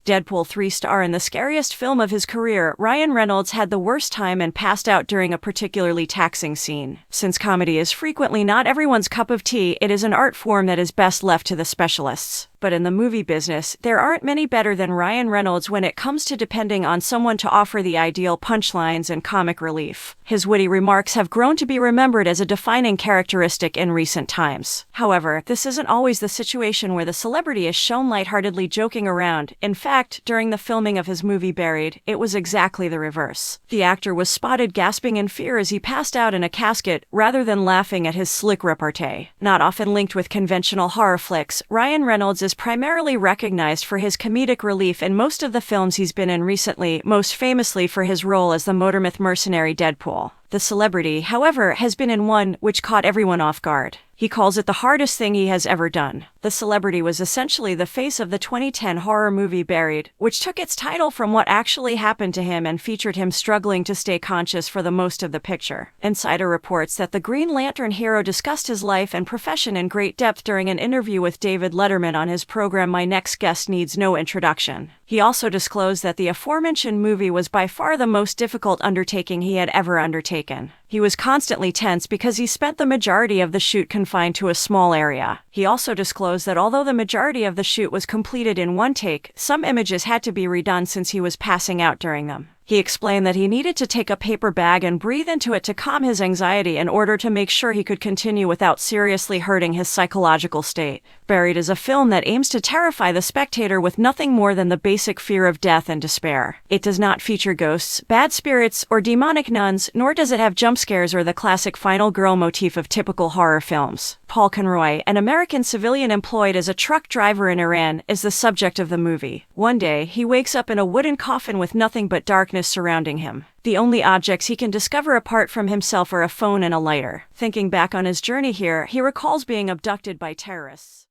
Deadpool 3 star in the scariest film of his career, Ryan Reynolds had the worst time and passed out during a particularly taxing scene. Since comedy is frequently not everyone's cup of tea, it is an art form that is best left to the specialists. But in the movie business, there aren't many better than Ryan Reynolds when it comes to depending on someone to offer the ideal punchlines and comic relief. His witty remarks have grown to be remembered as a defining characteristic in recent times. However, this isn't always the situation where the celebrity is shown lightheartedly joking around. In fact, during the filming of his movie Buried, it was exactly the reverse. The actor was spotted gasping in fear as he passed out in a casket, rather than laughing at his slick repartee. Not often linked with conventional horror flicks, Ryan Reynolds is primarily recognized for his comedic relief in most of the films he's been in recently, most famously for his role as the motormouth mercenary Deadpool. The celebrity, however, has been in one which caught everyone off guard. He calls it the hardest thing he has ever done. The celebrity was essentially the face of the 2010 horror movie Buried, which took its title from what actually happened to him and featured him struggling to stay conscious for the most of the picture. Insider reports that the Green Lantern hero discussed his life and profession in great depth during an interview with David Letterman on his program My Next Guest Needs No Introduction. He also disclosed that the aforementioned movie was by far the most difficult undertaking he had ever undertaken. He was constantly tense because he spent the majority of the shoot confined to a small area. He also disclosed that although the majority of the shoot was completed in one take, some images had to be redone since he was passing out during them. He explained that he needed to take a paper bag and breathe into it to calm his anxiety in order to make sure he could continue without seriously hurting his psychological state. Buried is a film that aims to terrify the spectator with nothing more than the basic fear of death and despair. It does not feature ghosts, bad spirits, or demonic nuns, nor does it have jump scares or the classic final girl motif of typical horror films. Paul Conroy, an American civilian employed as a truck driver in Iran, is the subject of the movie. One day, he wakes up in a wooden coffin with nothing but darkness surrounding him. The only objects he can discover apart from himself are a phone and a lighter. Thinking back on his journey here, he recalls being abducted by terrorists.